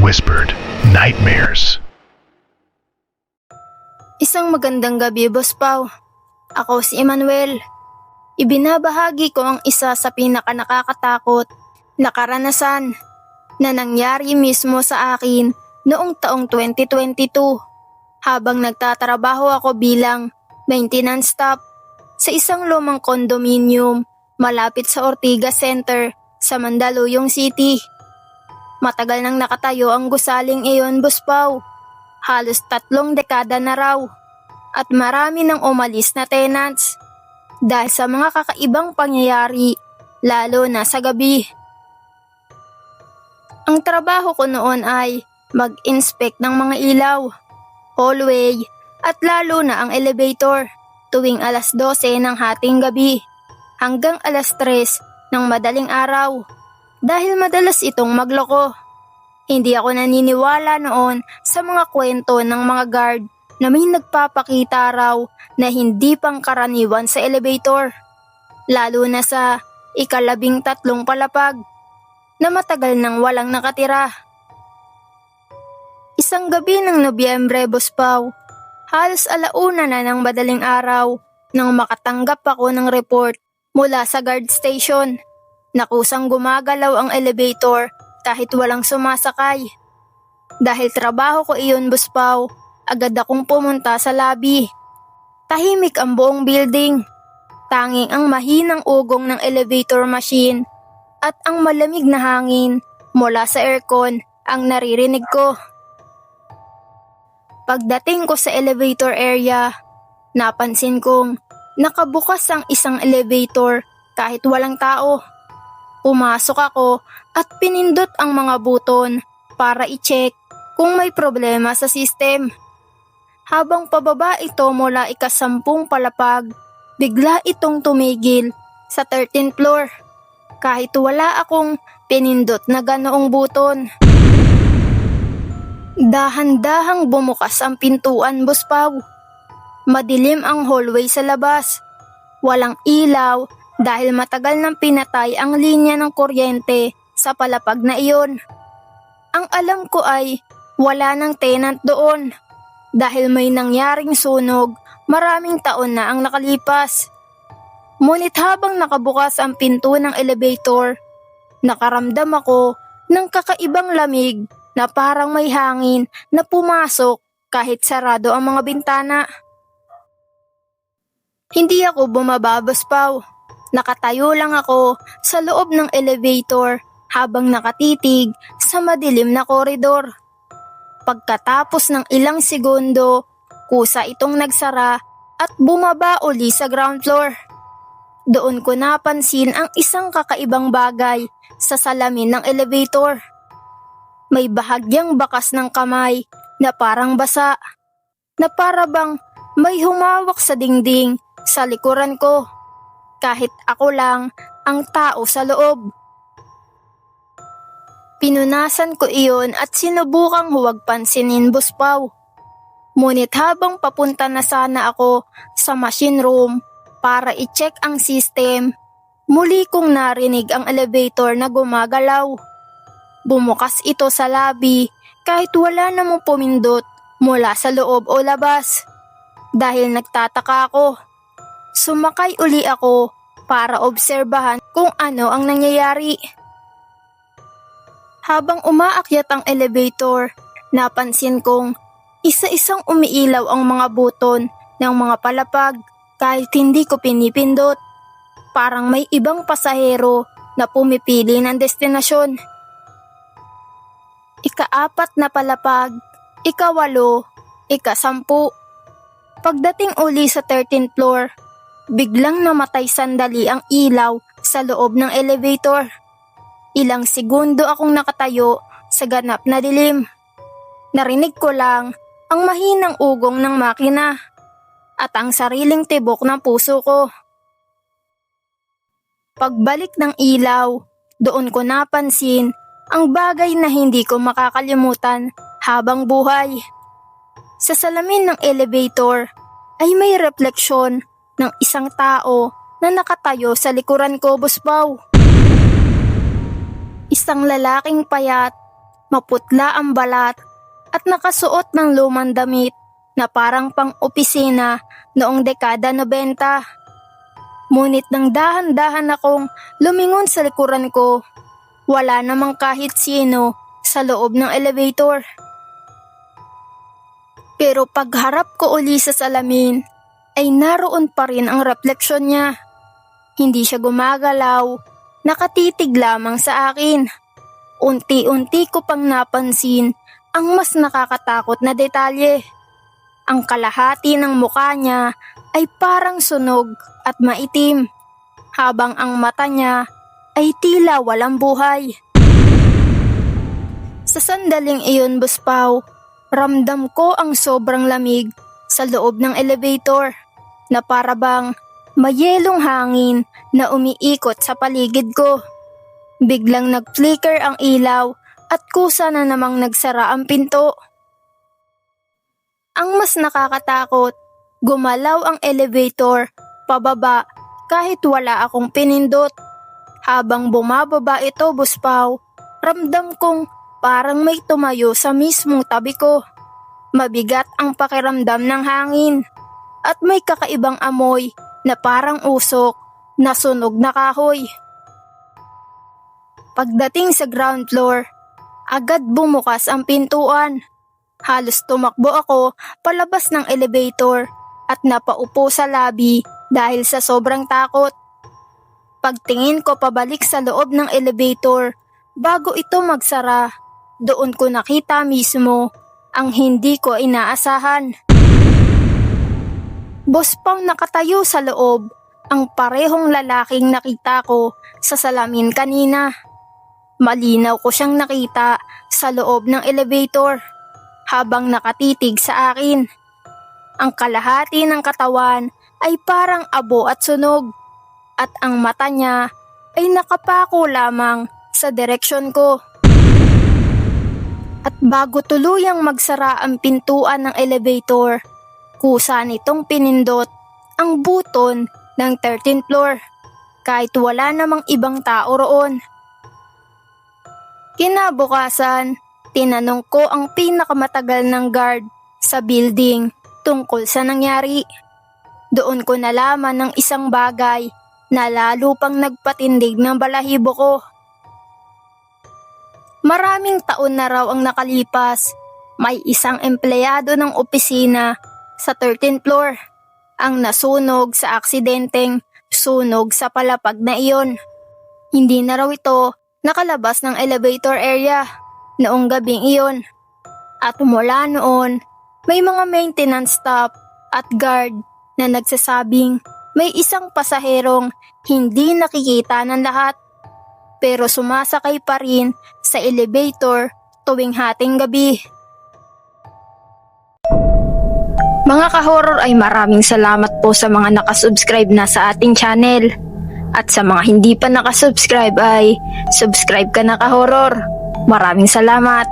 whispered nightmares. Isang magandang gabi, Boss Pao. Ako si Emmanuel. Ibinabahagi ko ang isa sa pinakanakakatakot na karanasan na nangyari mismo sa akin noong taong 2022 habang nagtatrabaho ako bilang maintenance staff sa isang lumang condominium malapit sa Ortigas Center sa Mandaluyong City. Matagal nang nakatayo ang gusaling iyon, Boss Pao. Halos 3 dekada na raw at marami nang umalis na tenants dahil sa mga kakaibang pangyayari lalo na sa gabi. Ang trabaho ko noon ay mag-inspect ng mga ilaw, hallway at lalo na ang elevator tuwing alas 12 ng hating gabi hanggang alas 3 ng madaling araw dahil madalas itong magloko. Hindi ako naniniwala noon sa mga kwento ng mga guard na may nagpapakita raw na hindi pangkaraniwan sa elevator, lalo na sa 13 palapag na matagal nang walang nakatira. Isang gabi ng Nobyembre, Boss Pao, halos 1:00 na ng madaling araw nang makatanggap ako ng report mula sa guard station na kusang gumagalaw ang elevator kahit walang sumasakay. Dahil trabaho ko iyon, Boss Pao, agad akong pumunta sa lobby. Tahimik ang buong building. Tanging ang mahinang ugong ng elevator machine at ang malamig na hangin mula sa aircon ang naririnig ko. Pagdating ko sa elevator area, napansin kong nakabukas ang isang elevator kahit walang tao. Pumasok ako at pinindot ang mga buton para i-check kung may problema sa system. Habang pababa ito mula 10 palapag, bigla itong tumigil sa 13th floor kahit wala akong pinindot na ganoong buton. Dahan-dahang bumukas ang pintuan, Boss Pao. Madilim ang hallway sa labas. Walang ilaw dahil matagal nang pinatay ang linya ng kuryente sa palapag na iyon. Ang alam ko ay wala nang tenant doon dahil may nangyaring sunog maraming taon na ang nakalipas. Ngunit habang nakabukas ang pinto ng elevator, nakaramdam ako ng kakaibang lamig na parang may hangin na pumasok kahit sarado ang mga bintana. Hindi ako bumaba, Boss Pao. Nakatayo lang ako sa loob ng elevator habang nakatitig sa madilim na koridor. Pagkatapos ng ilang segundo, kusa itong nagsara at bumaba uli sa ground floor. Doon ko napansin ang isang kakaibang bagay sa salamin ng elevator. May bahagyang bakas ng kamay na parang basa, na para bang may humawak sa dingding sa likuran ko. Kahit ako lang ang tao sa loob. Pinunasan ko iyon at sinubukang huwag pansinin, Boss Pao. Ngunit habang papunta na sana ako sa machine room para i-check ang system, muli kong narinig ang elevator na gumagalaw. Bumukas ito sa lobby kahit wala namang pumindot mula sa loob o labas. Dahil nagtataka ako, sumakay uli ako para obserbahan kung ano ang nangyayari. Habang umaakyat ang elevator, napansin kong isa-isang umiilaw ang mga buton ng mga palapag kahit hindi ko pinipindot. Parang may ibang pasahero na pumipili ng destinasyon. 4 na palapag, 8, 10. Pagdating uli sa 13th floor, biglang namatay sandali ang ilaw sa loob ng elevator. Ilang segundo akong nakatayo sa ganap na dilim. Narinig ko lang ang mahinang ugong ng makina at ang sariling tibok ng puso ko. Pagbalik ng ilaw, doon ko napansin ang bagay na hindi ko makakalimutan habang buhay. Sa salamin ng elevator ay may refleksyon ng isang tao na nakatayo sa likuran ko, Boss Pao. Isang lalaking payat, Maputla ang balat at nakasuot ng lumang damit na parang pang-opisina noong dekada 90. Ngunit nang dahan-dahan akong lumingon sa likuran ko, wala namang kahit sino sa loob ng elevator. Pero pagharap ko uli sa salamin, ay naroon pa rin ang refleksyon niya. Hindi siya gumagalaw, nakatitig lamang sa akin. Unti-unti ko pang napansin ang mas nakakatakot na detalye. Ang kalahati ng mukha niya ay parang sunog at maitim, habang ang mata niya ay tila walang buhay. Sa sandaling iyon, Boss Pao, ramdam ko ang sobrang lamig sa loob ng elevator na para bang mayelong hangin na umiikot sa paligid ko. Biglang nag-flicker ang ilaw at kusa na namang nagsara ang pinto. Ang mas nakakatakot, gumalaw ang elevator pababa kahit wala akong pinindot. Habang bumababa ito, Boss Pao, ramdam kong parang may tumayo sa mismong tabi ko. Mabigat ang pakiramdam ng hangin at may kakaibang amoy na parang usok na sunog na kahoy. Pagdating sa ground floor, agad bumukas ang pintuan. Halos tumakbo ako palabas ng elevator at napaupo sa lobby dahil sa sobrang takot. Pagtingin ko pabalik sa loob ng elevator, bago ito magsara, doon ko nakita mismo ang hindi ko inaasahan. Boss Pao, nakatayo sa loob ang parehong lalaking nakita ko sa salamin kanina. Malinaw ko siyang nakita sa loob ng elevator habang nakatitig sa akin. Ang kalahati ng katawan ay parang abo at sunog at ang mata niya ay nakapako lamang sa direksyon ko. At bago tuluyang magsara ang pintuan ng elevator, kusa nitong pinindot ang buton ng 13th floor kahit wala namang ibang tao roon. Kinabukasan, tinanong ko ang pinakamatagal ng guard sa building tungkol sa nangyari. Doon ko nalaman ng isang bagay na lalo pang nagpatindig ng balahibo ko. Maraming taon na raw ang nakalipas, may isang empleyado ng opisina sa 13th floor ang nasunog sa aksidenteng sunog sa palapag na iyon. Hindi na raw ito nakalabas ng elevator area noong gabing iyon. At mula noon, may mga maintenance staff at guard na nagsasabing may isang pasaherong hindi nakikita ng lahat pero sumasakay pa rin sa elevator tuwing hating gabi. Mga ka-horror, ay maraming salamat po sa mga nakasubscribe na sa ating channel. At sa mga hindi pa nakasubscribe ay subscribe ka na, ka-horror. Maraming salamat.